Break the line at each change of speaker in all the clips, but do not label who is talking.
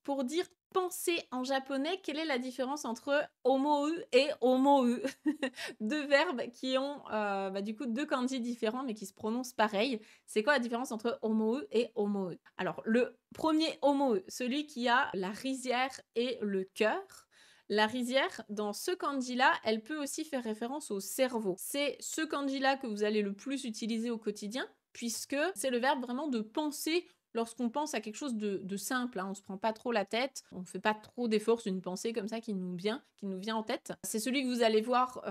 pour dire penser en japonais, quelle est la différence entre omou et omoru? 2 verbes qui ont, du coup 2 kanji différents, mais qui se prononcent pareil. C'est quoi la différence entre omou et omoru? Alors le premier omou, celui qui a la rizière et le cœur. La rizière, dans ce kanji-là, elle peut aussi faire référence au cerveau. C'est ce kanji-là que vous allez le plus utiliser au quotidien, puisque c'est le verbe vraiment de penser lorsqu'on pense à quelque chose de simple, hein. On se prend pas trop la tête, on fait pas trop d'efforts, c'est une pensée comme ça qui nous vient en tête. C'est celui que vous allez voir,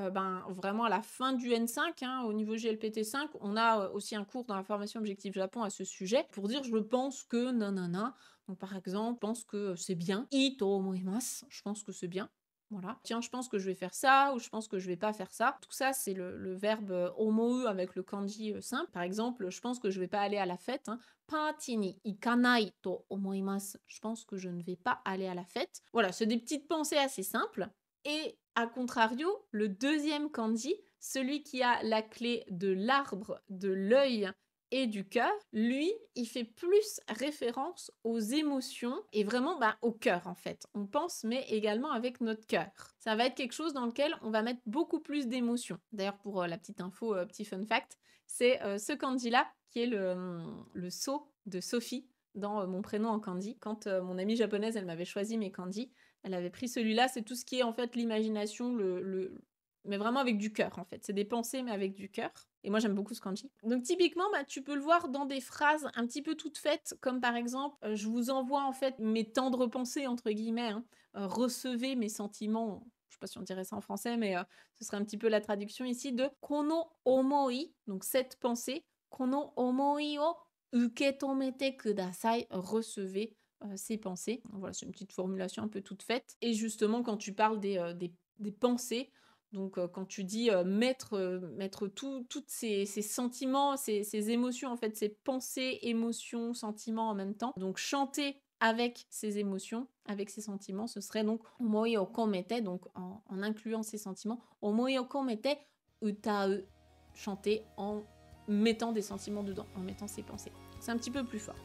vraiment à la fin du N5, hein, au niveau GLPT5. On a, aussi un cours dans la formation Objectif Japon à ce sujet, pour dire: «Je pense que nanana». Donc par exemple, je pense que c'est bien. "いいと思います", je pense que c'est bien. Voilà. Tiens, je pense que je vais faire ça ou je pense que je vais pas faire ça. Tout ça, c'est le verbe omoe avec le kanji simple. Par exemple, je pense que je vais pas aller à la fête, hein. Party ni ikanai to omoimasu. Je pense que je ne vais pas aller à la fête. Voilà, c'est des petites pensées assez simples. Et à contrario, le deuxième kanji, celui qui a la clé de l'arbre, de l'œil et du cœur, lui, il fait plus référence aux émotions et vraiment au cœur en fait. On pense mais également avec notre cœur. Ça va être quelque chose dans lequel on va mettre beaucoup plus d'émotions. D'ailleurs pour la petite info, petit fun fact, c'est ce kanji-là qui est le sceau de Sophie dans mon prénom en kanji. Quand mon amie japonaise, elle m'avait choisi mes kanji, elle avait pris celui-là. C'est tout ce qui est en fait l'imagination, mais vraiment avec du cœur en fait. C'est des pensées mais avec du cœur. Et moi j'aime beaucoup ce kanji. Donc typiquement, tu peux le voir dans des phrases un petit peu toutes faites, comme par exemple, je vous envoie en fait mes tendres pensées entre guillemets, hein. Recevez mes sentiments. Je sais pas si on dirait ça en français, mais ce serait un petit peu la traduction ici de kono omoi, donc cette pensée, kono omoi o uketomete kudasai, recevez ces pensées. Donc voilà, c'est une petite formulation un peu toute faite. Et justement, quand tu parles des pensées, donc quand tu dis mettre toutes ces sentiments, ces émotions, en fait, ces pensées, émotions, sentiments en même temps, donc chanter avec ses émotions, avec ses sentiments, ce serait donc omoi o komete, donc en incluant ses sentiments, omoi o komete utau, chanter en mettant des sentiments dedans, en mettant ses pensées. C'est un petit peu plus fort.